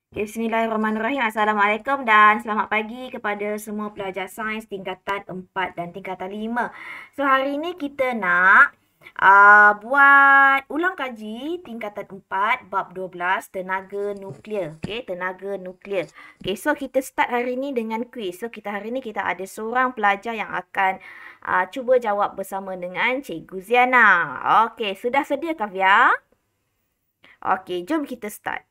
Okay, Bismillahirrahmanirrahim. Assalamualaikum dan selamat pagi kepada semua pelajar sains tingkatan 4 dan tingkatan 5. So, hari ini kita nak buat ulang kaji tingkatan 4 bab 12 tenaga nuklear. Okay, tenaga nuklear. Okay, so kita start hari ini dengan kuis. So, hari ini kita ada seorang pelajar yang akan cuba jawab bersama dengan Cikgu Ziana. Okay, sudah sedia Kavya? Okay, jom kita start.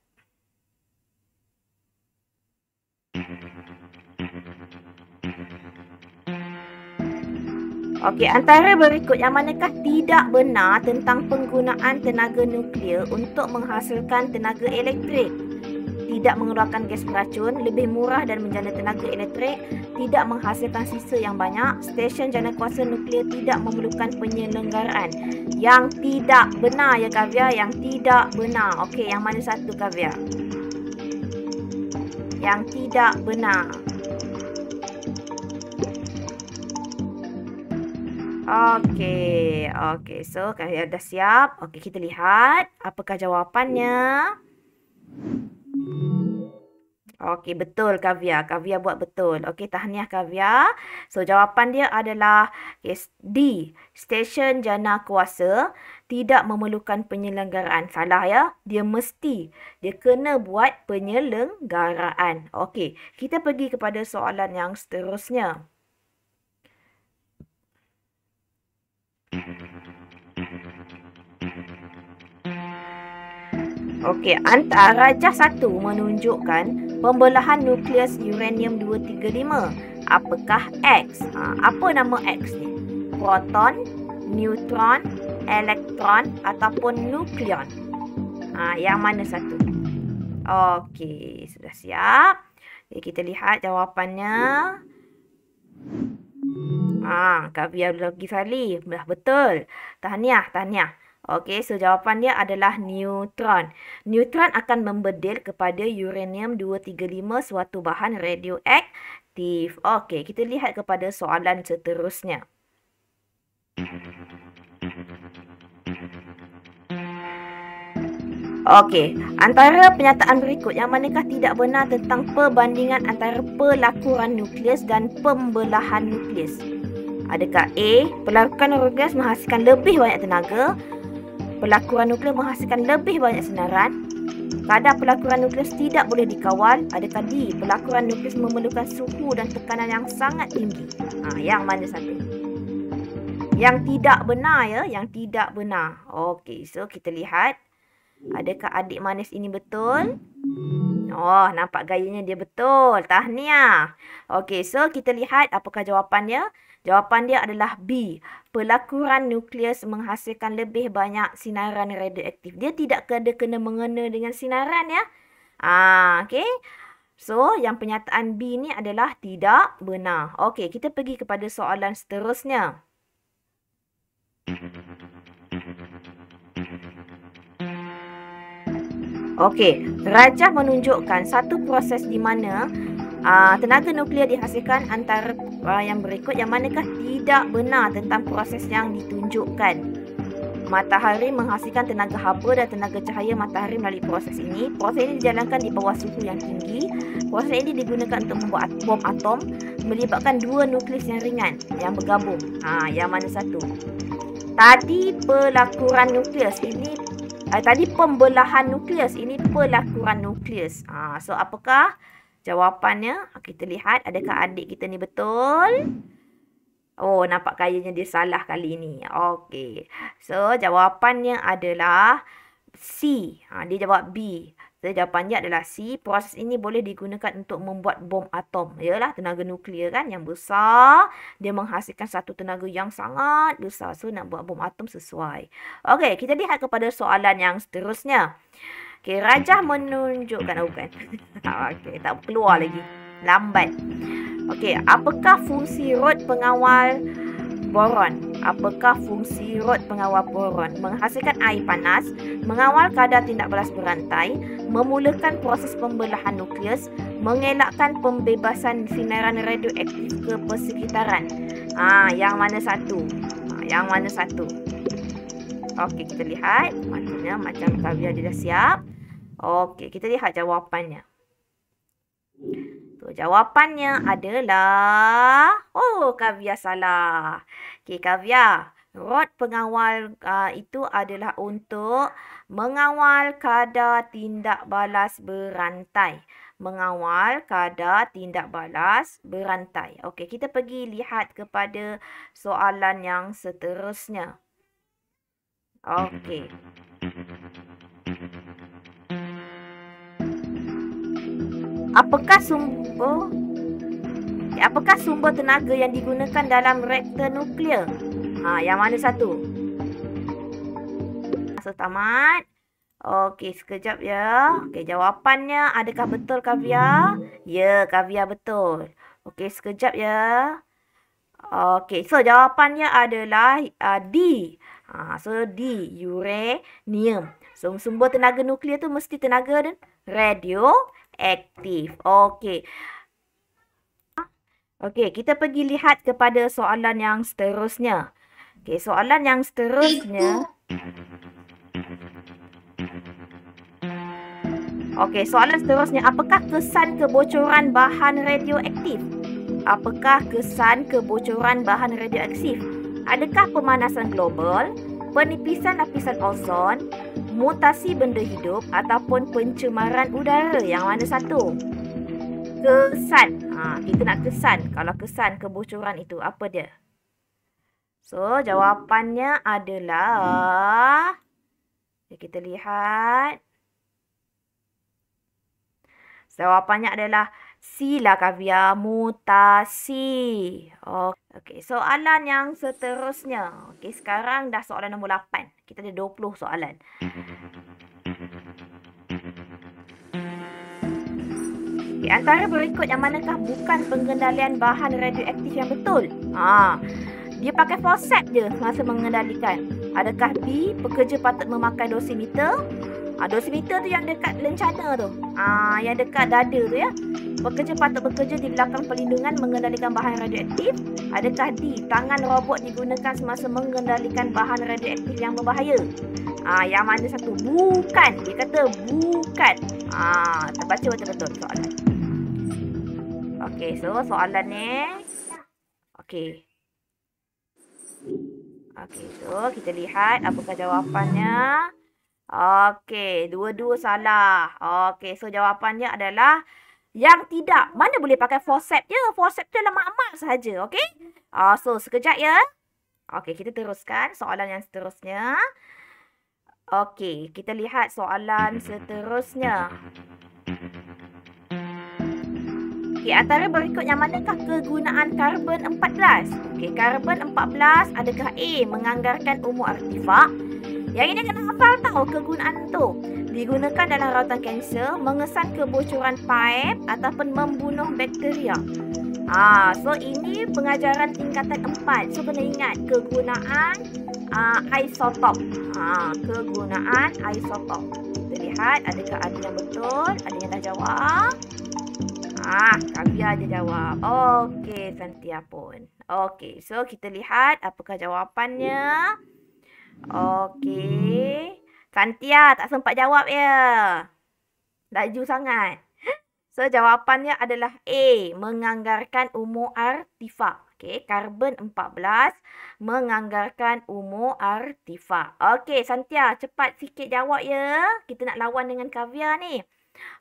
Okey, antara berikut yang manakah tidak benar tentang penggunaan tenaga nuklear untuk menghasilkan tenaga elektrik? Tidak mengeluarkan gas beracun, lebih murah dan menjana tenaga elektrik, tidak menghasilkan sisa yang banyak, stesen jana kuasa nuklear tidak memerlukan penyelenggaraan. Yang tidak benar ya Kavya, yang tidak benar. Okey, yang mana satu Kavya? Yang tidak benar. Okey, so Kavya dah siap. Okey, kita lihat apakah jawapannya. Okey, betul Kavya. Kavya buat betul. Okey, tahniah Kavya. So, jawapan dia adalah D. Stesen jana kuasa tidak memerlukan penyelenggaraan. Salah ya. Dia mesti. Dia kena buat penyelenggaraan. Okey, kita pergi kepada soalan yang seterusnya. Okey, rajah 1 menunjukkan pembelahan nukleus uranium 235. Apakah X? Apa nama X ni? Proton, neutron, elektron ataupun nukleon? Yang mana satu? Okey, sudah siap. Okay, kita lihat jawapannya. Kavya lagi sekali. Dah betul. Tahniah. Okey, so jawapan dia adalah neutron. Neutron akan membedil kepada uranium 235 suatu bahan radioaktif. Okey, kita lihat kepada soalan seterusnya. Okey, antara pernyataan berikut yang manakah tidak benar tentang perbandingan antara pelakuran nukleus dan pembelahan nukleus? Adakah A, pelakuran nukleus menghasilkan lebih banyak tenaga? Pelakuran nukleus menghasilkan lebih banyak sinaran? Kadar pelakuran nukleus tidak boleh dikawal? Adakah D, pelakuran nukleus memerlukan suhu dan tekanan yang sangat tinggi? Yang mana satu? Yang tidak benar ya, yang tidak benar. Okey, so kita lihat. Adakah adik manis ini betul? Oh, nampak gayanya dia betul. Tahniah. Okey, so kita lihat apakah jawapannya. Jawapan dia adalah B. Pelakuran nukleus menghasilkan lebih banyak sinaran radioaktif. Dia tidak kena mengena dengan sinaran ya. Okey. So, yang pernyataan B ni adalah tidak benar. Okey, kita pergi kepada soalan seterusnya. Okey, rajah menunjukkan satu proses di mana tenaga nuklear dihasilkan antara yang berikut. Yang manakah tidak benar tentang proses yang ditunjukkan? Matahari menghasilkan tenaga haba dan tenaga cahaya matahari melalui proses ini. Proses ini dijalankan di bawah suhu yang tinggi. Proses ini digunakan untuk membuat bom atom, melibatkan dua nukleus yang ringan yang bergabung. Yang mana satu? Tadi pelakuran nukleus, ini tadi pembelahan nukleus, ini pelakuran nukleus. So apakah jawapannya? Kita lihat adakah adik kita ni betul? Oh, nampak kayanya dia salah kali ni. Okey. So jawapannya adalah C. Dia jawab B. So jawapannya adalah C. Proses ini boleh digunakan untuk membuat bom atom. Yalah, tenaga nuklear kan yang besar. Dia menghasilkan satu tenaga yang sangat besar. So nak buat bom atom sesuai. Okey, kita lihat kepada soalan yang seterusnya. Okey, rajah menunjukkan. Bukan. Okey, tak keluar lagi. Lambat. Okey, apakah fungsi rod pengawal boron? Apakah fungsi rod pengawal boron? Menghasilkan air panas, mengawal kadar tindak balas berantai, memulakan proses pembelahan nukleus, mengelakkan pembebasan sinaran radioaktif ke persekitaran. Yang mana satu? Yang mana satu? Okey, kita lihat. Macam Kavya dia dah siap. Okey, kita lihat jawapannya. So, jawapannya adalah... Oh, Kavya salah. Okey, Kavya. Rod pengawal itu adalah untuk mengawal kadar tindak balas berantai. Mengawal kadar tindak balas berantai. Okey, kita pergi lihat kepada soalan yang seterusnya. Okey. Apakah sumber tenaga yang digunakan dalam reaktor nuklear? Yang mana satu? Masa tamat. Okey, sekejap ya. Okey, jawapannya adakah betul, Kavya? Ya, Kavya betul. Okey, sekejap ya. Okey, so jawapannya adalah D. So D, uranium. So sumber tenaga nuklear tu mesti tenaga radioaktif. Okey. Okey, kita pergi lihat kepada soalan yang seterusnya. Okey, soalan yang seterusnya. Okey, soalan seterusnya. Apakah kesan kebocoran bahan radioaktif? Apakah kesan kebocoran bahan radioaktif? Adakah pemanasan global, penipisan lapisan ozon, mutasi benda hidup ataupun pencemaran udara? Yang mana satu? Kesan. Kita nak kesan. Kalau kesan kebocoran itu, apa dia? So, jawapannya adalah... Kita lihat. Jawapannya adalah C lah, Kavya. Mutasi. Okey, soalan yang seterusnya. Okey, sekarang dah soalan nombor 8. Kita ada 20 soalan. Okay, antara berikut yang manakah bukan pengendalian bahan radioaktif yang betul? Dia pakai forceps je masa mengendalikan. Adakah B, pekerja patut memakai dosimeter? Dosimeter tu yang dekat lencana tu. Yang dekat dada tu ya. Pekerja patut bekerja di belakang pelindungan mengendalikan bahan radioaktif. Adakah D, tangan robot digunakan semasa mengendalikan bahan radioaktif yang berbahaya? Yang mana satu? Bukan. Dia kata bukan. Terbaca betul-betul soalan. Okey, so soalan ni. Okey. Okey, so kita lihat apakah jawapannya. Okey, dua-dua salah. Okey, so jawapannya adalah yang tidak. Mana boleh pakai forceps je? Forceps tu adalah mak-mak sahaja. Okey? So sekejap ya. Okey, kita teruskan soalan yang seterusnya. Okey, kita lihat soalan seterusnya. Okey, antara berikut yang manakah kegunaan karbon 14? Okey, karbon 14 adakah A, menganggarkan umur artifak? Yang ini kena hafal tahu kegunaan tu. Digunakan dalam rawatan kanser, mengesan kebocoran paip ataupun membunuh bakteria. So ini pengajaran tingkatan 4. So kena ingat kegunaan isotop. Kegunaan isotop. Kita lihat adakah ada yang betul, ada yang dah jawab. Kavya je jawab. Okey, Santia pun. Okey, so kita lihat apakah jawapannya. Okey. Santia tak sempat jawab ya. Laju sangat. So, jawapannya adalah A, menganggarkan umur artifak. Okey, karbon 14 menganggarkan umur artifak. Okey, Santia, cepat sikit jawab ya. Kita nak lawan dengan Kavya ni.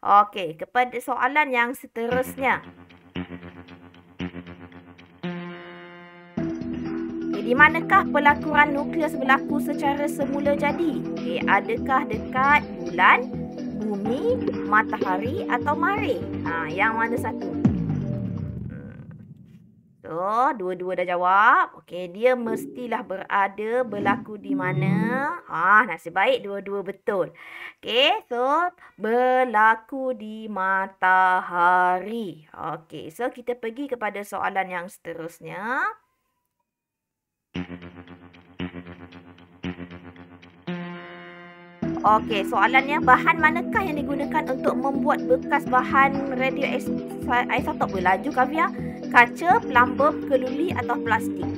Okey, kepada soalan yang seterusnya. Di manakah pelakuran nukleus berlaku secara semula jadi? Okey, adakah dekat bulan, bumi, matahari atau mari? Yang mana satu? So, dua-dua dah jawab. Okey, dia mestilah berlaku di mana? Nasib baik dua-dua betul. Okey, so berlaku di matahari. Okey, so kita pergi kepada soalan yang seterusnya. Okey, soalannya, bahan manakah yang digunakan untuk membuat bekas bahan radioisotop? Laju, Kavya. Kaca, plumbum, keluli atau plastik?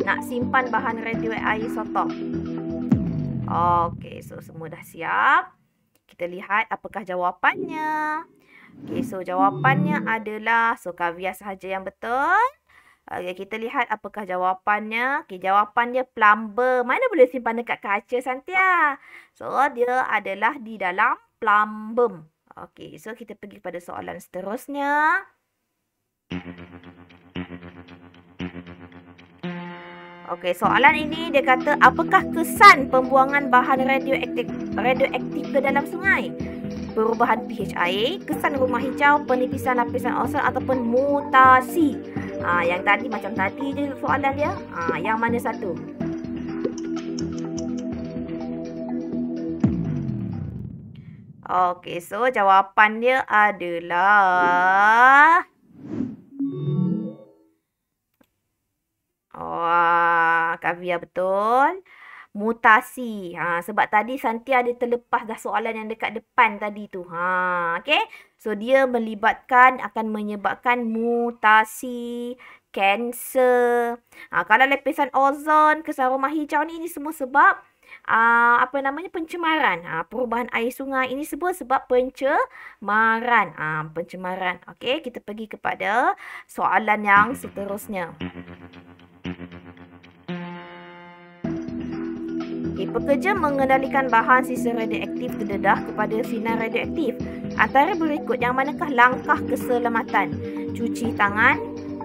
Nak simpan bahan radioisotop. Okey, so semua dah siap. kita lihat apakah jawapannya. Okey, so jawapannya adalah, so Kavia sahaja yang betul. Okey, kita lihat apakah jawapannya. Okey, jawapan dia plumber. Mana boleh simpan dekat kaca, Santia? So, dia adalah di dalam plumbum. Okey, so kita pergi pada soalan seterusnya. Okey, soalan ini dia kata, apakah kesan pembuangan bahan radioaktif ke dalam sungai? Perubahan pH air, kesan rumah hijau, penipisan lapisan ozon ataupun mutasi. Yang tadi macam tadi je soalan dia. Yang mana satu? Okey, so jawapan dia adalah Kavia betul. Mutasi. Sebab tadi Santia ada terlepas dah soalan yang dekat depan tadi tu. Okey. So, dia akan menyebabkan mutasi, kanser. Kalau lapisan ozon, kesan rumah hijau ni, ini semua sebab pencemaran. Perubahan air sungai ini semua sebab pencemaran. Pencemaran. Okey, kita pergi kepada soalan yang seterusnya. Pekerja mengendalikan bahan sisa radioaktif terdedah kepada sinar radioaktif. Antara berikut yang manakah langkah keselamatan? Cuci tangan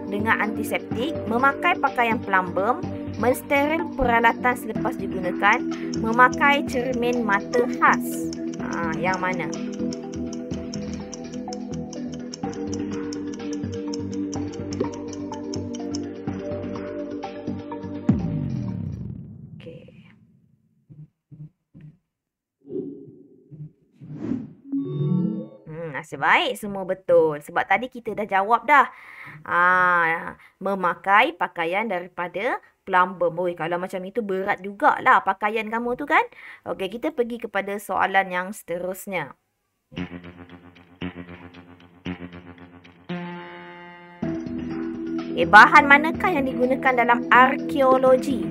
dengan antiseptik, memakai pakaian plumbum, mensteril peralatan selepas digunakan, memakai cermin mata khas. Yang mana? Nasib baik semua betul. Sebab tadi kita dah jawab dah. Memakai pakaian daripada plumbum. Kalau macam itu berat jugalah pakaian kamu tu kan. Okey, kita pergi kepada soalan yang seterusnya. Bahan manakah yang digunakan dalam arkeologi?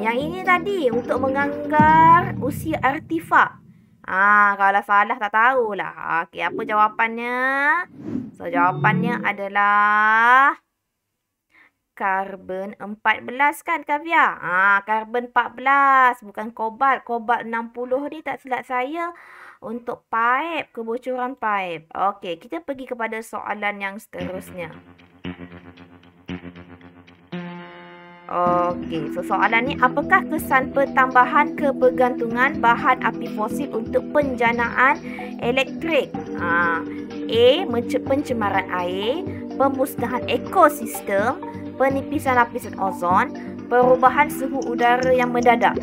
Yang ini tadi untuk menganggar usia artifak. Kalau salah tak tahulah. Okey, apa jawapannya? So, jawapannya adalah karbon 14 kan, Kavia? Karbon 14. Bukan kobalt. Kobalt 60 ni tak silap saya untuk paip, kebocoran paip. Okey, kita pergi kepada soalan yang seterusnya. Okey, so soalan ni, apakah kesan pertambahan kebergantungan bahan api fosil untuk penjanaan elektrik? A. Pencemaran air, pemusnahan ekosistem, penipisan lapisan ozon, perubahan suhu udara yang mendadak.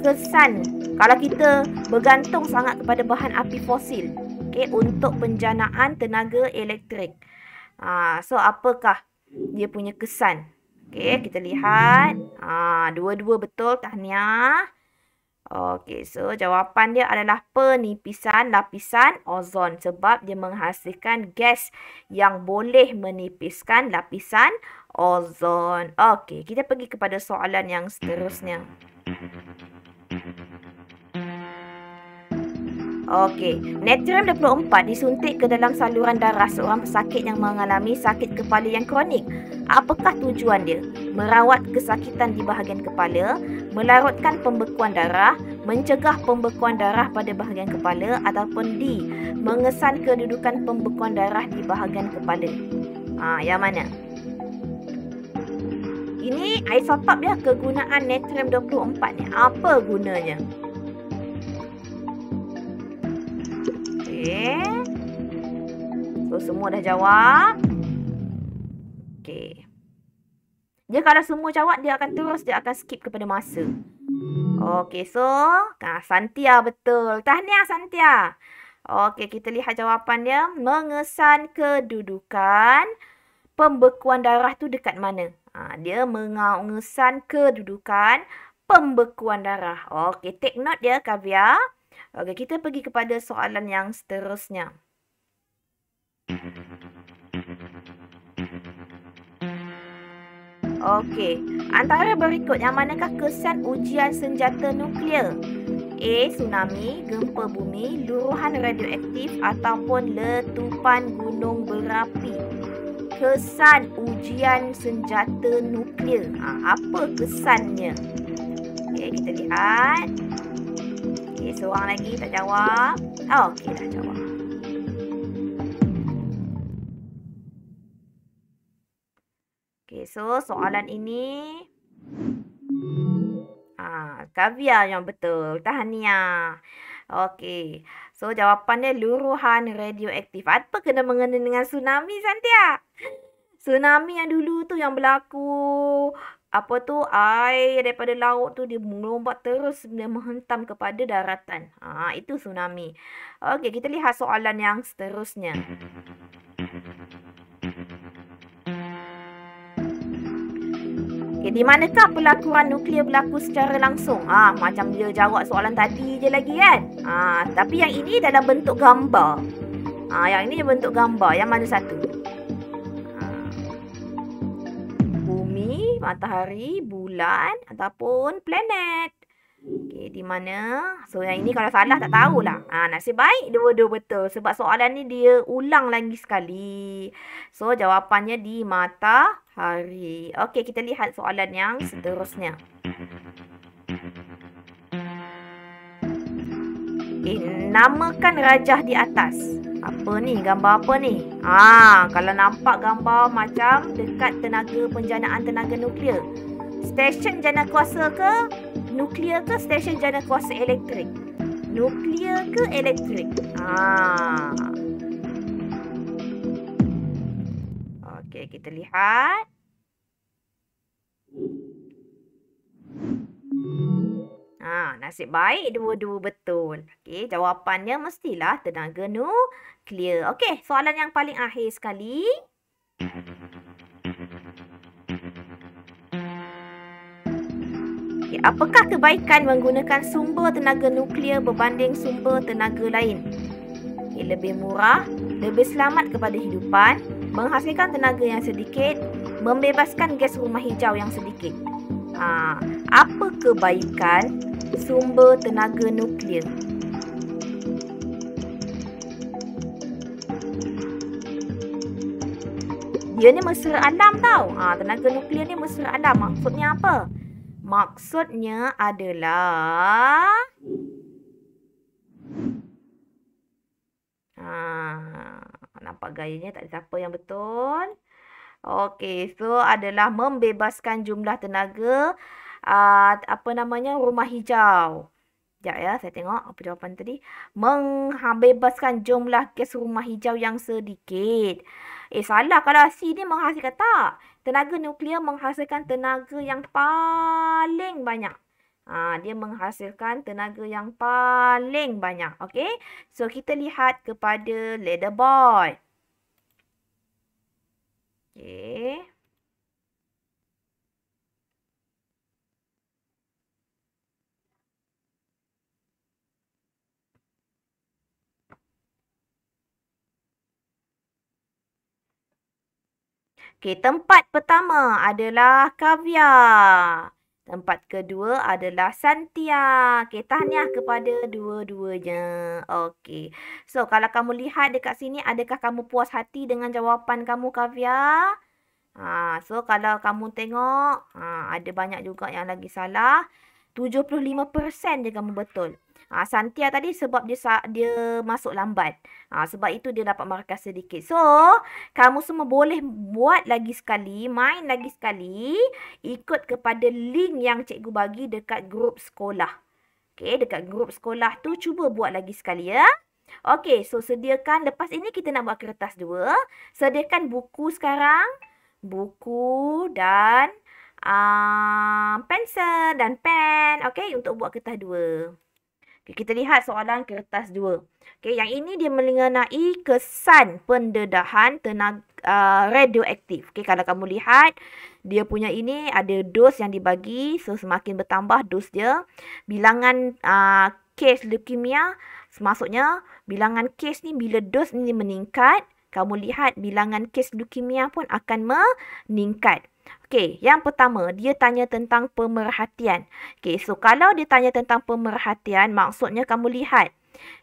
Kesan kalau kita bergantung sangat kepada bahan api fosil, okey, untuk penjanaan tenaga elektrik. So apakah dia punya kesan? Okey, kita lihat. Dua-dua betul, tahniah. Okey, so jawapan dia adalah penipisan lapisan ozon. Sebab dia menghasilkan gas yang boleh menipiskan lapisan ozon. Okey, kita pergi kepada soalan yang seterusnya. Okey, natrium 24 disuntik ke dalam saluran darah seorang pesakit yang mengalami sakit kepala yang kronik. Apakah tujuan dia? Merawat kesakitan di bahagian kepala, melarutkan pembekuan darah, mencegah pembekuan darah pada bahagian kepala, ataupun D, mengesan kedudukan pembekuan darah di bahagian kepala. Yang mana? Ini isotop ya, kegunaan natrium 24 ni. Apa gunanya? Okey. So, semua dah jawab. Okey. Dia kalau semua jawab, dia akan skip kepada masa. Okey, so Santia betul. Tahniah Santia. Okey, kita lihat jawapan dia. Mengesan kedudukan pembekuan darah tu dekat mana? Dia mengesan kedudukan pembekuan darah. Okey, take note dia, Kavia. Okey, kita pergi kepada soalan yang seterusnya. Okey, antara berikut yang manakah kesan ujian senjata nuklear? A. Tsunami, gempa bumi, luruhan radioaktif ataupun letupan gunung berapi. Kesan ujian senjata nuklear. Apa kesannya? Okey, kita lihat. Okey, seorang lagi tak jawab. Okey, dah jawab. Okey, so soalan ini kaviar yang betul. Tahniah. Okey. So jawapannya luruhan radioaktif. Apa kena mengena dengan tsunami, Santia? Tsunami yang dulu tu yang berlaku air daripada laut tu dia melompat terus dia menghentam kepada daratan. Itu tsunami. Okey, kita lihat soalan yang seterusnya. Okay, di manakah pelakuan nuklear berlaku secara langsung? Macam dia jawab soalan tadi je lagi kan? Tapi yang ini dalam bentuk gambar. Yang ini bentuk gambar. Yang mana satu? Bumi, matahari, bulan ataupun planet. Okey, di mana? So yang ini kalau salah tak tahulah. Nasib baik dua-dua betul sebab soalan ni dia ulang lagi sekali. So jawapannya di matahari. Okey, kita lihat soalan yang seterusnya. Namakan rajah di atas. Apa ni? Gambar apa ni? Kalau nampak gambar macam dekat tenaga penjanaan tenaga nuklear. Stesen jana kuasa ke nuklear ke stesen jana kuasa elektrik? Nuklear ke elektrik? Okey, kita lihat. Nasib baik dua-dua betul. Okey, jawapannya mestilah tenaga nuklear. Okey, soalan yang paling akhir sekali. Apakah kebaikan menggunakan sumber tenaga nuklear berbanding sumber tenaga lain? Lebih murah, lebih selamat kepada hidupan, menghasilkan tenaga yang sedikit, membebaskan gas rumah hijau yang sedikit. Apa kebaikan sumber tenaga nuklear? Dia ni mesra alam tau. Tenaga nuklear ni mesra alam. Maksudnya apa? Maksudnya adalah nampak gayanya tak ada siapa yang betul. Okey, so adalah membebaskan jumlah tenaga rumah hijau. Sekejap ya, saya tengok apa jawapan tadi. Membebaskan jumlah gas rumah hijau yang sedikit. Salah kalau C ni menghasilkan tak. Tenaga nuklear menghasilkan tenaga yang paling banyak. Dia menghasilkan tenaga yang paling banyak. Okey. So kita lihat kepada leaderboard. Okey. Okey, tempat pertama adalah kaviar. Tempat kedua adalah Santia. Okey, tahniah kepada dua-duanya. Okey. So, kalau kamu lihat dekat sini, adakah kamu puas hati dengan jawapan kamu, kaviar? So, kalau kamu tengok, ada banyak juga yang lagi salah. 75% je kamu betul. Santia tadi sebab dia masuk lambat. Sebab itu dia dapat markah sedikit. So, kamu semua boleh buat lagi sekali, main lagi sekali, ikut kepada link yang cikgu bagi dekat grup sekolah. Okey, dekat grup sekolah tu cuba buat lagi sekali ya. Okey, so sediakan, lepas ini kita nak buat kertas 2. Sediakan buku sekarang. Buku dan pensel dan pen. Okey, untuk buat kertas 2. Okay, kita lihat soalan kertas 2. Okay, yang ini dia mengenai kesan pendedahan tenaga radioaktif. Okay, kalau kamu lihat, dia punya ini ada dos yang dibagi. So, semakin bertambah dos dia. Bilangan kes leukemia, maksudnya bilangan kes ni bila dos ni meningkat, kamu lihat bilangan kes leukemia pun akan meningkat. Okey, yang pertama, dia tanya tentang pemerhatian. Okey, so kalau dia tanya tentang pemerhatian, maksudnya kamu lihat.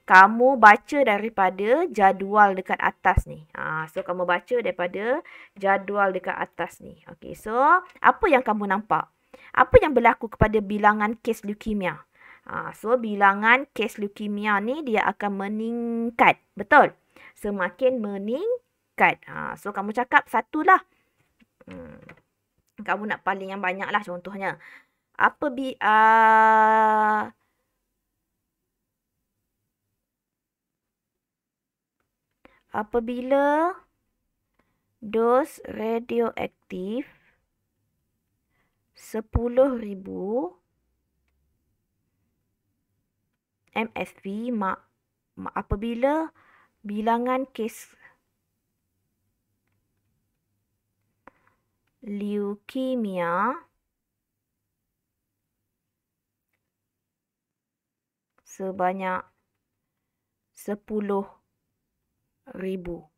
Kamu baca daripada jadual dekat atas ni. So kamu baca daripada jadual dekat atas ni. Okey, so apa yang kamu nampak? Apa yang berlaku kepada bilangan kes leukemia? So bilangan kes leukemia ni dia akan meningkat. Betul? Semakin meningkat. So kamu cakap satulah. Kamu nak paling yang banyak lah contohnya. Apabila dos radioaktif 10,000 MSV apabila bilangan kes leukemia sebanyak 10,000.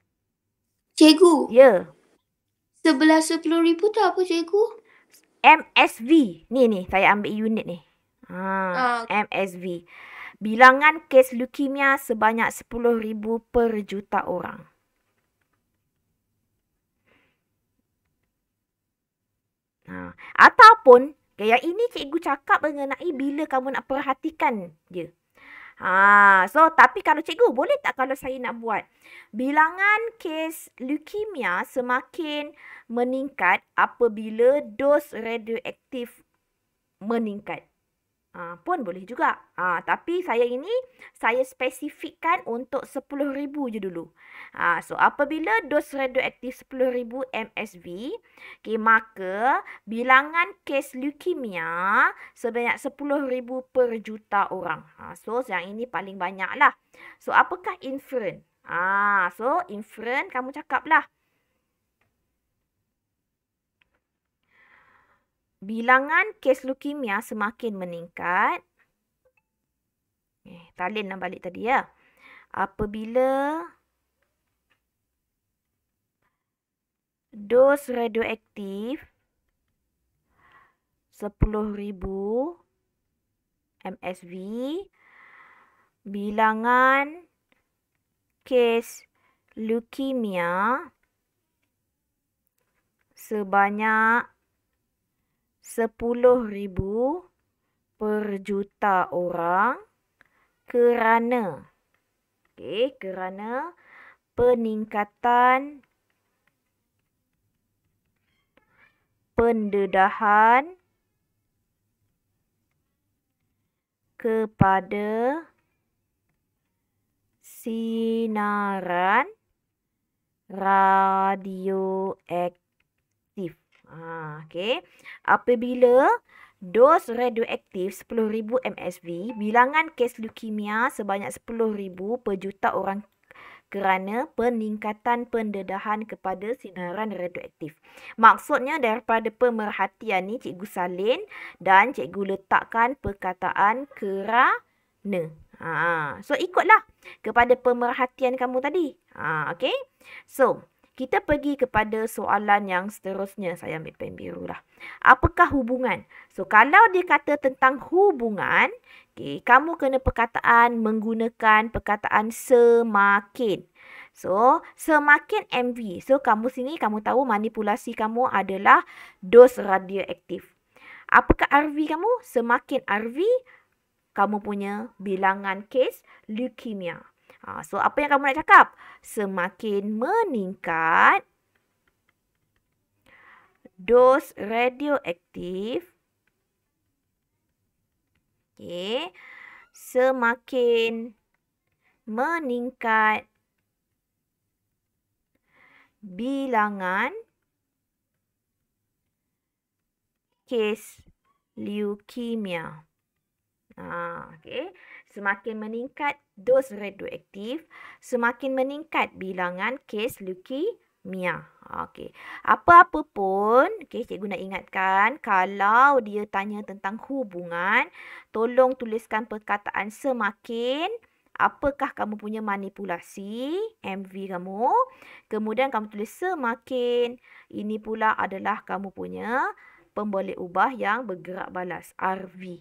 Cikgu, Ya. sebelah 10,000 tu apa cikgu? MSV. Ni saya ambil unit ni. MSV. Bilangan kes leukemia sebanyak 10,000 per juta orang. Ataupun, yang ini cikgu cakap mengenai bila kamu nak perhatikan je. So tapi kalau cikgu, boleh tak kalau saya nak buat bilangan kes leukemia semakin meningkat apabila dos radioaktif meningkat? Pun boleh juga. Tapi saya spesifikkan untuk 10,000 je dulu. So apabila dos radioaktif 10,000 MSV, maka bilangan kes leukemia sebanyak 10,000 per juta orang. So yang ini paling banyak lah. So apakah inferen? So inferen kamu cakap lah. Bilangan kes leukemia semakin meningkat. Talin lah balik tadi ya. Apabila dos radioaktif 10,000 MSV, bilangan kes leukemia sebanyak 10,000 per juta orang kerana peningkatan pendedahan kepada sinaran radioaktif. Apabila dos radioaktif 10,000 MSV, bilangan kes leukemia sebanyak 10,000 per juta orang kerana peningkatan pendedahan kepada sinaran radioaktif. Maksudnya daripada pemerhatian ni cikgu salin dan cikgu letakkan perkataan kerana. So ikutlah kepada pemerhatian kamu tadi. Okey. So kita pergi kepada soalan yang seterusnya. Saya ambil pen biru lah. Apakah hubungan? So, kalau dia kata tentang hubungan, kamu kena menggunakan perkataan semakin. So, semakin MV. So, kamu sini kamu tahu manipulasi kamu adalah dos radioaktif. Apakah RV kamu? Semakin RV, kamu punya bilangan kes leukemia. So, apa yang kamu nak cakap? Semakin meningkat dos radioaktif, semakin meningkat bilangan kes leukemia. Semakin meningkat dos radioaktif, semakin meningkat bilangan kes leukemia. Apa-apa pun, cikgu nak ingatkan, kalau dia tanya tentang hubungan, tolong tuliskan perkataan semakin apakah kamu punya manipulasi MV kamu. Kemudian kamu tulis semakin. Ini pula adalah kamu punya pemboleh ubah yang bergerak balas, RV.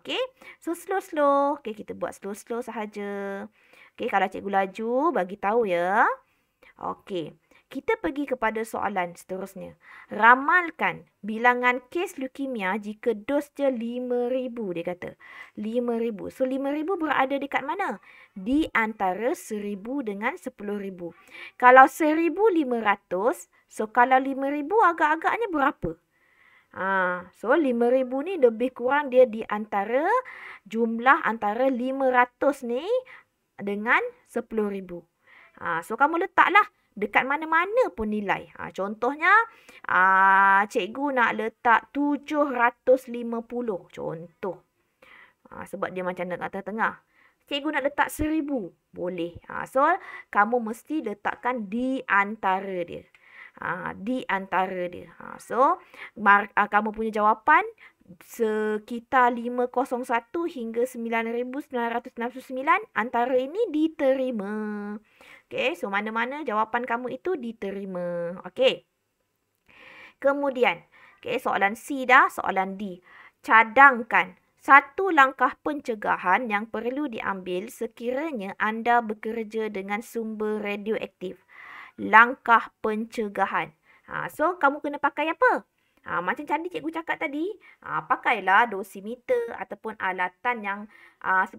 Okey. So slow-slow. Okey, kita buat slow-slow sahaja. Okey, kalau cikgu laju bagi tahu ya. Okey. Kita pergi kepada soalan seterusnya. Ramalkan bilangan kes leukemia jika dos dia 5,000, dia kata. 5,000. So 5,000 berada dekat mana? Di antara 1,000 dengan 10,000. Kalau 1,500, so kalau 5,000 agak-agaknya berapa? So 5,000 ni lebih kurang dia di antara jumlah antara 500 ni dengan 10,000. So kamu letaklah dekat mana-mana pun nilai. Contohnya, cikgu nak letak 750. Contoh. Sebab dia macam dekat tengah-tengah. Cikgu nak letak 1,000. Boleh. So, kamu mesti letakkan di antara dia. Di antara dia. So, kamu punya jawapan sekitar 501 hingga 9,969. Antara ini diterima. Okey, so mana-mana jawapan kamu itu diterima. Okey. Kemudian, soalan C dah, soalan D. Cadangkan satu langkah pencegahan yang perlu diambil sekiranya anda bekerja dengan sumber radioaktif. Langkah pencegahan. So, kamu kena pakai apa? Macam tadi cikgu cakap tadi, pakailah dosimeter ataupun alatan yang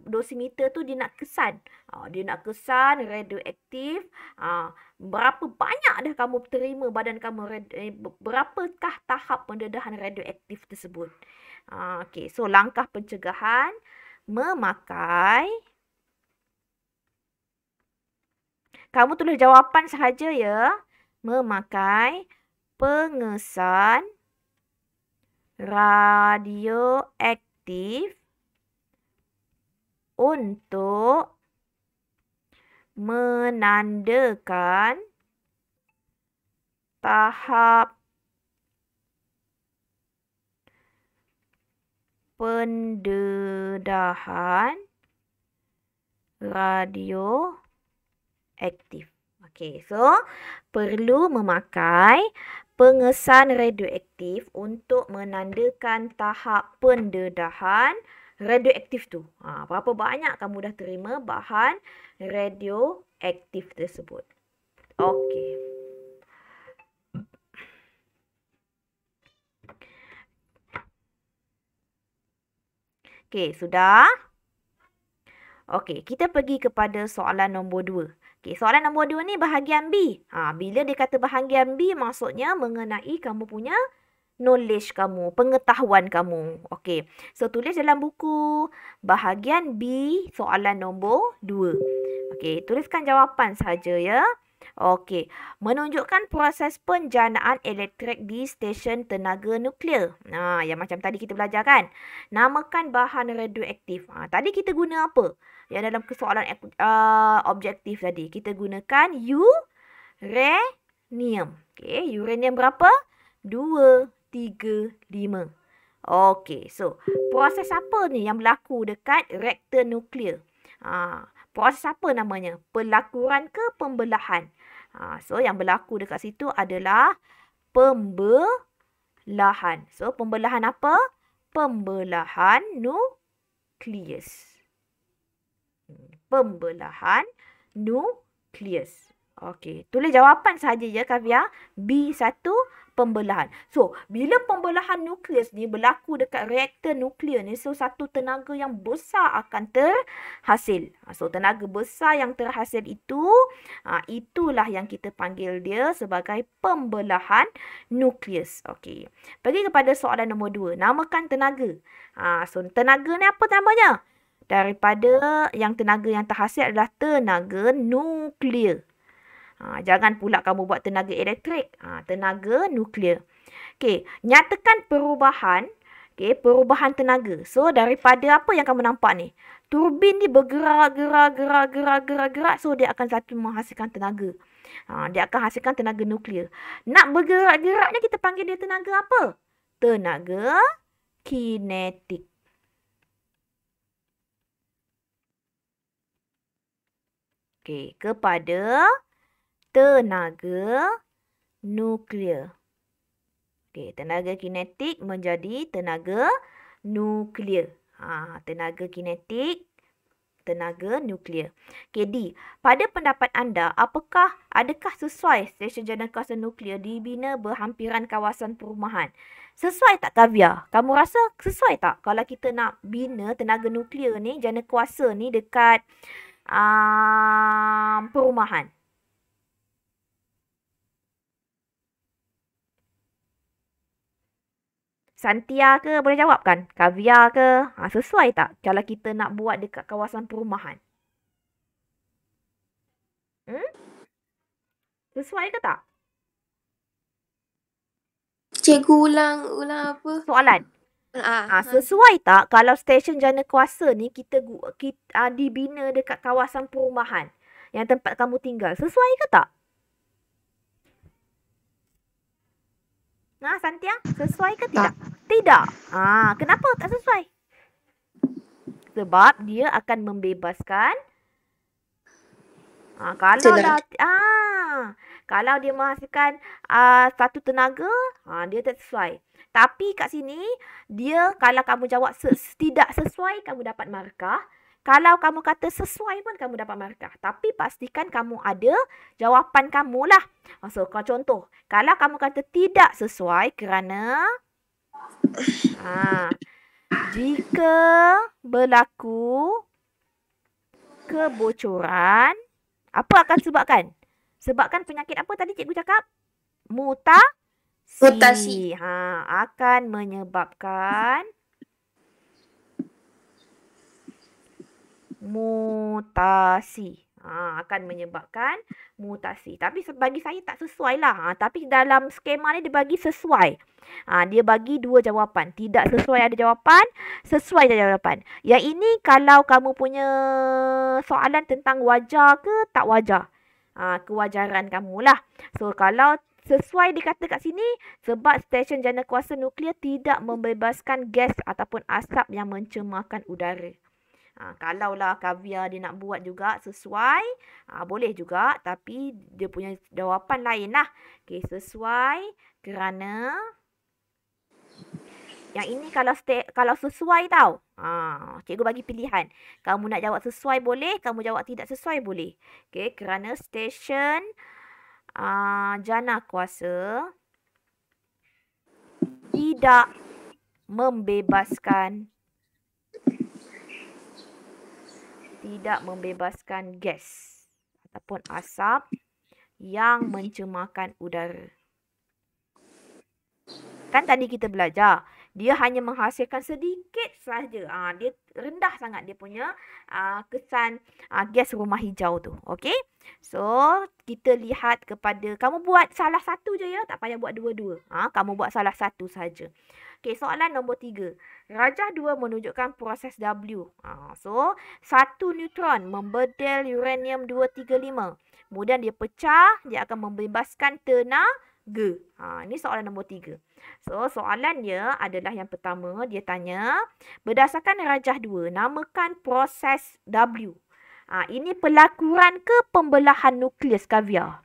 dosimeter tu dia nak kesan. Dia nak kesan radioaktif. Berapa banyak dah kamu terima badan kamu, berapakah tahap pendedahan radioaktif tersebut. Okey, so langkah pencegahan memakai, kamu tulis jawapan sahaja ya. Memakai pengesan radioaktif untuk menandakan tahap pendedahan radioaktif. Okey, so perlu memakai pengesan radioaktif untuk menandakan tahap pendedahan radioaktif tu. Berapa banyak kamu dah terima bahan radioaktif tersebut. Okey. Okey, sudah? Okey, kita pergi kepada soalan nombor 2. Okey, soalan nombor 2 ni bahagian B. Bila dia kata bahagian B, maksudnya mengenai kamu punya knowledge kamu, pengetahuan kamu. Okey, so tulis dalam buku bahagian B, soalan nombor 2. Okey, tuliskan jawapan sahaja ya. Okey, menunjukkan proses penjanaan elektrik di stesen tenaga nuklear. Yang macam tadi kita belajar kan. Namakan bahan radioaktif. Tadi kita guna apa? Yang dalam soalan objektif tadi. Kita gunakan uranium. Okey, uranium berapa? 2, 3, 5. Okey, so proses apa ni yang berlaku dekat reaktor nuklear? Proses apa namanya? Pelakuran ke pembelahan? So, yang berlaku dekat situ adalah pembelahan. So, pembelahan apa? Pembelahan nukleus. Pembelahan nukleus. Okey, tulis jawapan sahaja ya Kavia. B1, pembelahan. So, bila pembelahan nukleus ni berlaku dekat reaktor nuklear ni, so satu tenaga yang besar akan terhasil. So, tenaga besar yang terhasil itu, itulah yang kita panggil dia sebagai pembelahan nukleus. Okey. Pergi kepada soalan nombor 2. Namakan tenaga. So, tenaga ni apa namanya? Daripada yang tenaga yang terhasil adalah tenaga nuklear. Jangan pula kamu buat tenaga elektrik. Tenaga nuklear. Okey, nyatakan perubahan. Okey, perubahan tenaga. So, daripada apa yang kamu nampak ni? Turbin ni bergerak. So, dia akan satu menghasilkan tenaga. Dia akan hasilkan tenaga nuklear. Nak bergerak-gerak ni kita panggil dia tenaga apa? Tenaga kinetik. Okey, kepada tenaga nuklear. Okey, tenaga kinetik menjadi tenaga nuklear. Tenaga kinetik, tenaga nuklear. Okey, D. Pada pendapat anda, adakah sesuai stesen jangkauan nuklear dibina berhampiran kawasan perumahan? Sesuai tak, Kavya? Kamu rasa sesuai tak kalau kita nak bina tenaga nuklear ni, jangkauan ni dekat perumahan? Santia ke boleh jawab kan? Kavya ke? Sesuai tak kalau kita nak buat dekat kawasan perumahan? Sesuai ke tak? Cikgu ulang apa? Soalan. Sesuai tak kalau stesen jana kuasa ni kita dibina dekat kawasan perumahan yang tempat kamu tinggal? Sesuai ke tak? Santia, sesuai ke tidak? Tidak. Kenapa tak sesuai? Sebab dia akan membebaskan kalau dia menghasilkan satu tenaga, dia tak sesuai. Tapi kat sini, dia kalau kamu jawab tidak sesuai, kamu dapat markah. Kalau kamu kata sesuai pun, kamu dapat markah. Tapi pastikan kamu ada jawapan kamu lah. So, contoh, kalau kamu kata tidak sesuai kerana jika berlaku kebocoran, apa akan sebabkan? Sebabkan penyakit apa tadi cikgu cakap? Mutasi. Akan menyebabkan mutasi. Akan menyebabkan mutasi. Tapi bagi saya tak sesuai lah. Tapi dalam skema ni dia bagi sesuai. Dia bagi dua jawapan. Tidak sesuai ada jawapan, sesuai ada jawapan. Yang ini kalau kamu punya soalan tentang wajar ke tak wajar. Kewajaran kamu lah. So kalau sesuai dikata kat sini, sebab stesen jana kuasa nuklear tidak membebaskan gas ataupun asap yang mencemarkan udara. Kalaulah Kavya dia nak buat juga sesuai, boleh juga. Tapi dia punya jawapan lain lah. Okay, sesuai kerana yang ini kalau sesuai tau. Cikgu bagi pilihan. Kamu nak jawab sesuai boleh, kamu jawab tidak sesuai boleh. Okay, kerana stesen jana kuasa tidak membebaskan gas ataupun asap yang mencemarkan udara. Kan tadi kita belajar, dia hanya menghasilkan sedikit sahaja. Dia rendah sangat dia punya kesan gas rumah hijau tu. Okey? So, kita lihat kepada, kamu buat salah satu je ya, tak payah buat dua-dua. Kamu buat salah satu saja. Okey, soalan nombor 3. Rajah 2 menunjukkan proses W. So, satu neutron membedel uranium 235. Kemudian dia pecah, dia akan membebaskan tenaga. Ini soalan nombor 3. So, soalannya adalah yang pertama, dia tanya, berdasarkan rajah 2, namakan proses W. Ini pelakuran ke pembelahan nukleus, Kavya?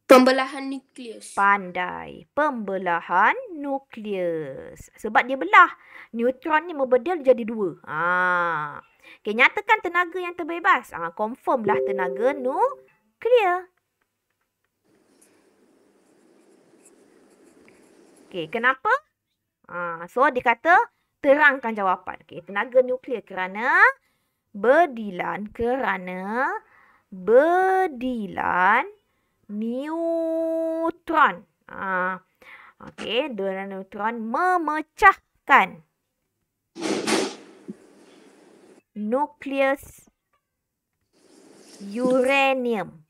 Pembelahan nukleus. Pandai. Pembelahan nukleus. Sebab dia belah. Neutron ni membedel jadi 2. Okay, nyatakan tenaga yang terbebas. Confirm lah tenaga nuklear. Okay, kenapa? So, dia kata terangkan jawapan. Okay, tenaga nuklear kerana berdilan neutron. Okey, neutron memecahkan nukleus uranium.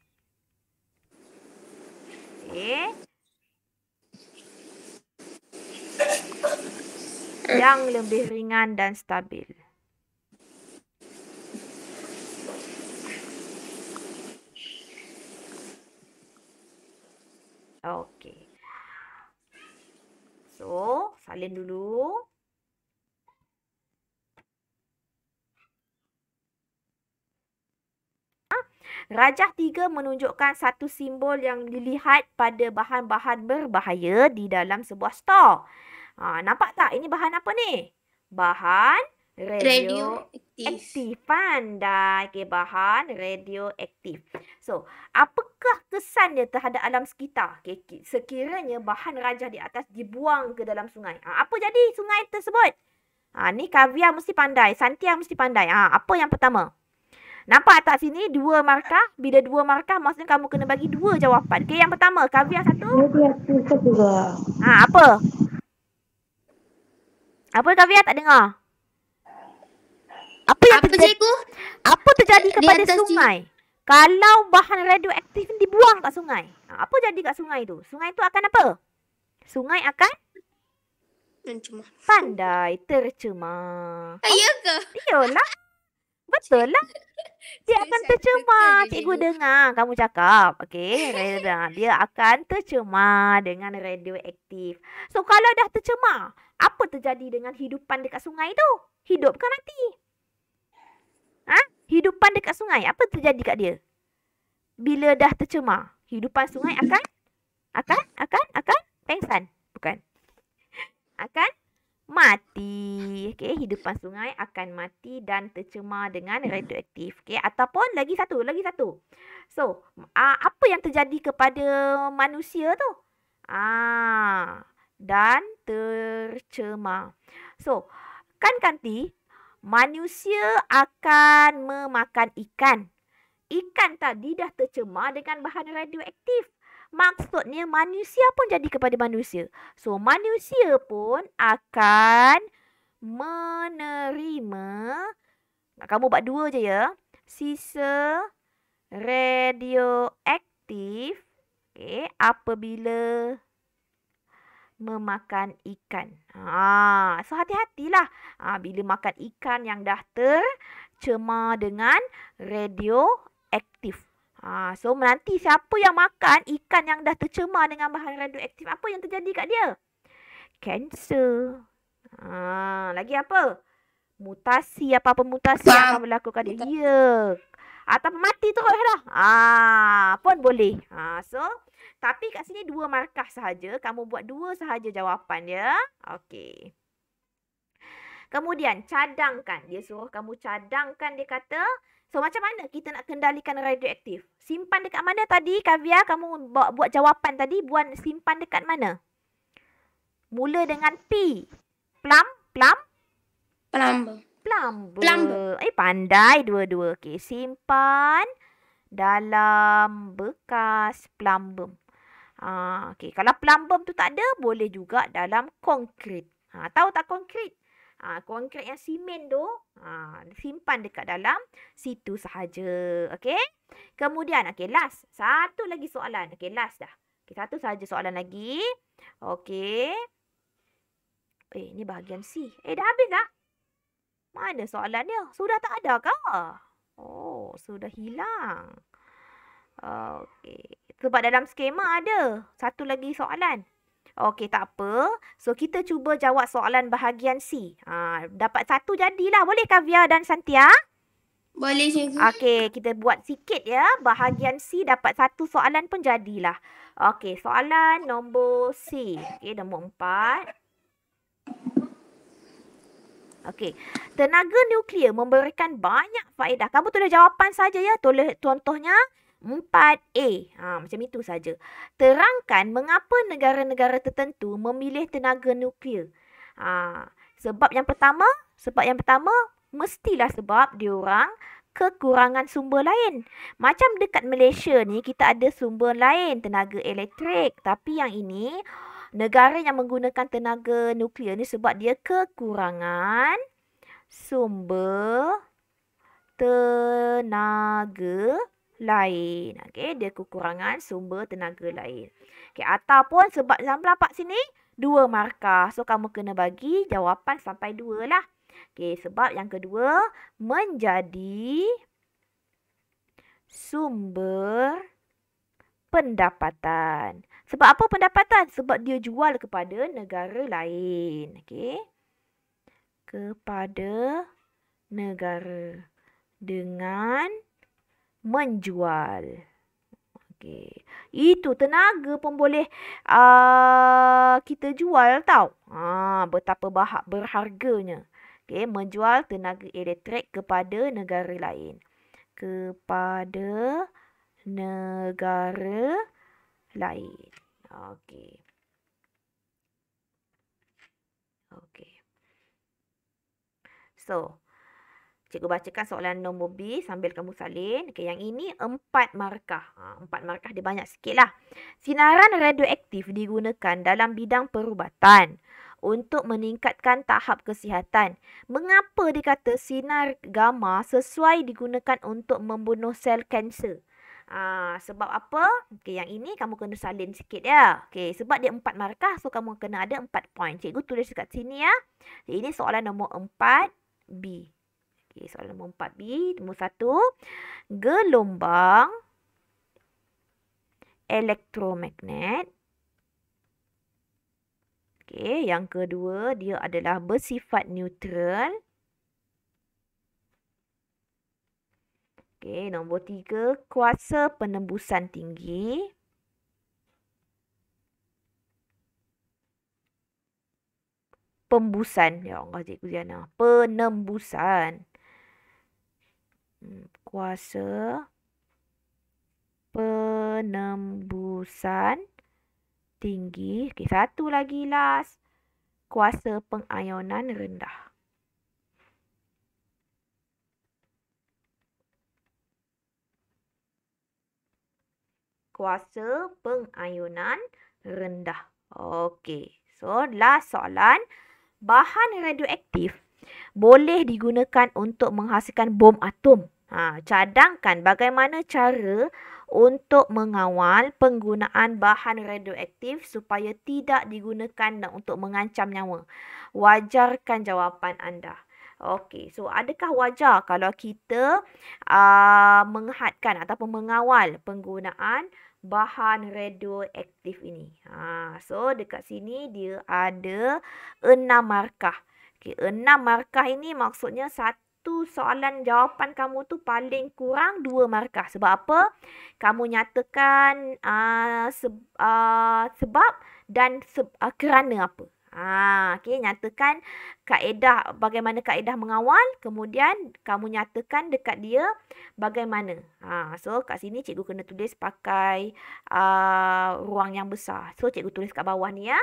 Okey. Yang lebih ringan dan stabil. Okey. So, salin dulu. Rajah 3 menunjukkan satu simbol yang dilihat pada bahan-bahan berbahaya di dalam sebuah stor. Nampak tak? Ini bahan apa ni? Bahan radioaktif. Pandai. Okay, bahan radioaktif. So, apakah kesan dia terhadap alam sekitar? Okay, sekiranya bahan rajah di atas dibuang ke dalam sungai. Apa jadi sungai tersebut? Ni Kavia mesti pandai. Santia mesti pandai. Apa yang pertama? Nampak tak sini 2 markah? Bila 2 markah maksudnya kamu kena bagi 2 jawapan. Okay, yang pertama. Kavia 1. Radioaktif juga. Apa? Apa Kavia tak dengar? Apa cikgu? Apa terjadi kepada sungai? Kalau bahan radioaktif dibuang kat sungai. Apa jadi kat sungai tu? Sungai tu akan apa? Sungai akan Tercemar. Pandai, tercemar. Ya ke? Iyalah. Betul lah. Dia akan tercemar. Cikgu dengar kamu cakap. Okey. Dia akan tercemar dengan radioaktif. So, kalau dah tercemar, apa terjadi dengan hidupan dekat sungai tu? Hidup ke mati? Hidupan dekat sungai, apa terjadi kat dia? Bila dah tercemar, hidupan sungai akan pengsan. Bukan. Akan mati. Okey, hidupan sungai akan mati dan tercemar dengan radioaktif. Okey, ataupun lagi satu. So, apa yang terjadi kepada manusia tu? Dan tercemar. So, kan Kanti, manusia akan memakan ikan. Ikan tadi dah tercemar dengan bahan radioaktif. Maksudnya manusia pun jadi kepada manusia. So, manusia pun akan menerima, kamu buat 2 je ya, sisa radioaktif apabila memakan ikan. So, hati-hatilah bila makan ikan yang dah tercemar dengan radioaktif. So, nanti siapa yang makan ikan yang dah tercemar dengan bahan radioaktif, apa yang terjadi kat dia? Kanser. Lagi apa? Mutasi, apa-apa mutasi yang akan berlaku kat dia. Ya. Ataupun mati terus lah. Pun boleh. So, tapi kat sini 2 markah sahaja. Kamu buat 2 sahaja jawapan ya. Okey. Kemudian, cadangkan. Dia suruh kamu cadangkan, dia kata. So, macam mana kita nak kendalikan radioaktif? Simpan dekat mana tadi, Kavia? Kamu buat jawapan tadi, simpan dekat mana? Mula dengan P. Plumber. Pandai dua-dua. Okey, simpan dalam bekas plumbum. Okey, kalau plumbum tu tak ada, boleh juga dalam konkrit. Tahu tak konkrit? Konkrit yang simen tu, simpan dekat dalam situ sahaja. Okey. Kemudian, last. Satu lagi soalan. Last dah. Satu sahaja soalan lagi. Okey. Ni bahagian C. Dah habis tak? Mana soalan dia? Sudah tak ada kah? Oh, sudah hilang. Okey. Sebab dalam skema ada. Satu lagi soalan. Okey, tak apa. So, kita cuba jawab soalan bahagian C. Dapat 1 jadilah. Boleh Kavia dan Santia? Boleh, cikgu. Okey, kita buat sikit ya. Bahagian C dapat 1 soalan pun jadilah. Okey, soalan nombor C. Okey, nombor 4. Okey, tenaga nuklear memberikan banyak faedah. Kamu tulis jawapan saja ya. Tulis contohnya 4A. Macam itu saja. Terangkan mengapa negara-negara tertentu memilih tenaga nuklear. Sebab yang pertama mestilah sebab diorang kekurangan sumber lain. Macam dekat Malaysia ni kita ada sumber lain, tenaga elektrik. Tapi yang ini negara yang menggunakan tenaga nuklear ni sebab dia kekurangan sumber tenaga lain. Okey, dia kekurangan sumber tenaga lain. Okey, ataupun sebab nampak sini 2 markah. So, kamu kena bagi jawapan sampai 2 lah. Okey, sebab yang kedua menjadi sumber pendapatan. Sebab apa pendapatan? Sebab dia jual kepada negara lain. Okey. Kepada negara dengan menjual. Okey. Itu tenaga pun boleh kita jual tau. Betapa berharganya. Okey, menjual tenaga elektrik kepada negara lain. Kepada negara lain. Okey. Okey. So, cikgu bacakan soalan nombor B sambil kamu salin. Okay, yang ini 4 markah. 4 markah dia banyak sikit lah. Sinaran radioaktif digunakan dalam bidang perubatan untuk meningkatkan tahap kesihatan. Mengapa dikata sinar gamma sesuai digunakan untuk membunuh sel kanser? Sebab apa? Okay, yang ini kamu kena salin sikit ya. Okay, sebab dia 4 markah, so kamu kena ada 4 poin. Cikgu tulis dekat sini ya. Ini soalan nombor 4B. Okay, soalan nombor 4B. Nombor 1. Gelombang elektromagnet. Okay, yang kedua, dia adalah bersifat neutral. Okay, nombor 3. Kuasa penembusan tinggi. Pembusan. Ya Allah, Cikgu Diana. Penembusan. Kuasa penembusan tinggi. Okay, satu lagi last. Kuasa pengayonan rendah. Kuasa pengayonan rendah. Okey. So, last soalan. Bahan radioaktif boleh digunakan untuk menghasilkan bom atom. Cadangkan bagaimana cara untuk mengawal penggunaan bahan radioaktif supaya tidak digunakan untuk mengancam nyawa. Wajarkan jawapan anda. Okey, so adakah wajar kalau kita menghadkan ataupun mengawal penggunaan bahan radioaktif ini? So dekat sini dia ada 6 markah. Okey, 6 markah ini maksudnya satu soalan jawapan kamu tu paling kurang 2 markah. Sebab apa? Kamu nyatakan sebab dan kerana apa. Okey, nyatakan kaedah, bagaimana kaedah mengawal, kemudian kamu nyatakan dekat dia bagaimana. So kat sini cikgu kena tulis pakai ruang yang besar. So cikgu tulis kat bawah ni ya.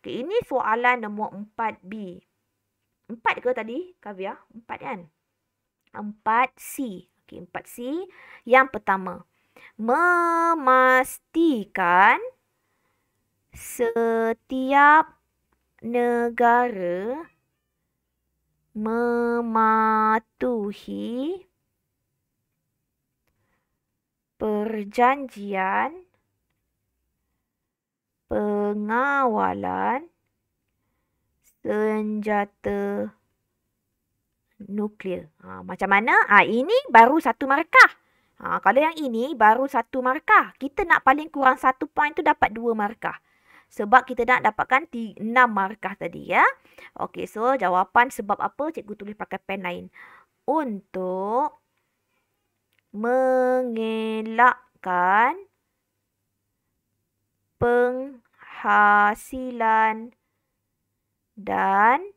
Okey, ini soalan nombor 4B. 4 ke tadi, Kavya? 4 kan? 4C. Okey, 4C. Yang pertama, memastikan setiap negara mematuhi perjanjian pengawalan senjata nuklear. Macam mana? Ini baru 1 markah. Kalau yang ini baru 1 markah. Kita nak paling kurang 1 poin tu dapat 2 markah. Sebab kita nak dapatkan 6 markah tadi ya. Okey, so jawapan sebab apa cikgu tulis pakai pen lain. Untuk mengelakkan penghasilan dan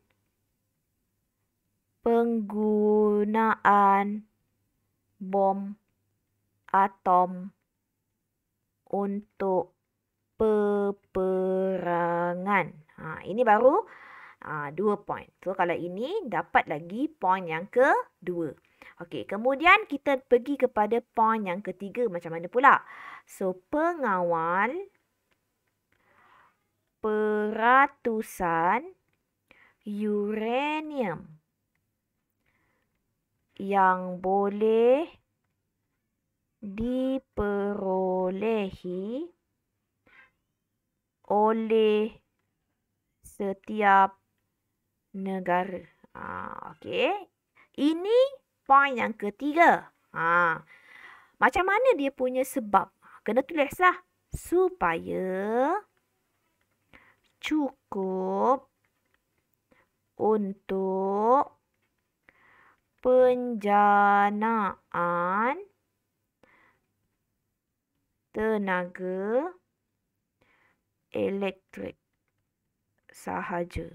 penggunaan bom atom untuk peperangan. Ini baru 2 poin. So, kalau ini dapat lagi poin yang kedua. Okey, kemudian kita pergi kepada poin yang ketiga. Macam mana pula? So, pengawal peratusan uranium yang boleh diperolehi oleh setiap negara. Okey. Ini poin yang ketiga. Macam mana dia punya sebab? Kena tulislah. Supaya cukup untuk penjanaan tenaga elektrik sahaja.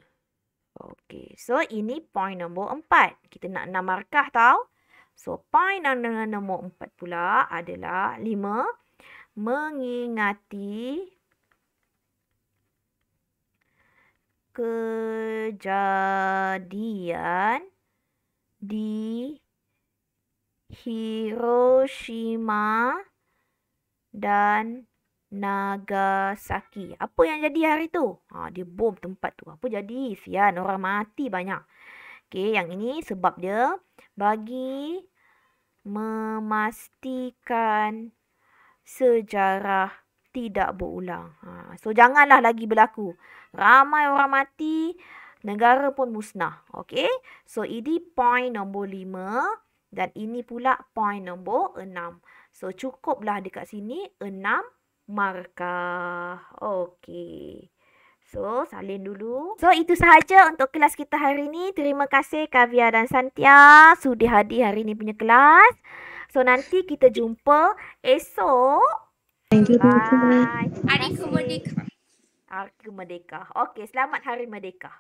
Okey, so ini point nombor 4. Kita nak 6 markah tau. So, point nombor 4 pula adalah 5. Mengingati kejadian di Hiroshima dan Nagasaki. Apa yang jadi hari tu? Dia bom tempat tu. Apa jadi? Sian, orang mati banyak. Okey, yang ini sebab dia bagi memastikan sejarah tidak berulang. So, janganlah lagi berlaku. Ramai orang mati, negara pun musnah. Okey, so ini point nombor 5 dan ini pula point nombor 6. So, cukuplah dekat sini 6 markah. Okey. So, salin dulu. So, itu sahaja untuk kelas kita hari ni. Terima kasih Kavia dan Santia sudi hadir hari ni punya kelas. So, nanti kita jumpa esok. Thank you, Bye. teacher. Hari Kemerdekaan. Hari Merdeka. Okey, selamat Hari Merdeka.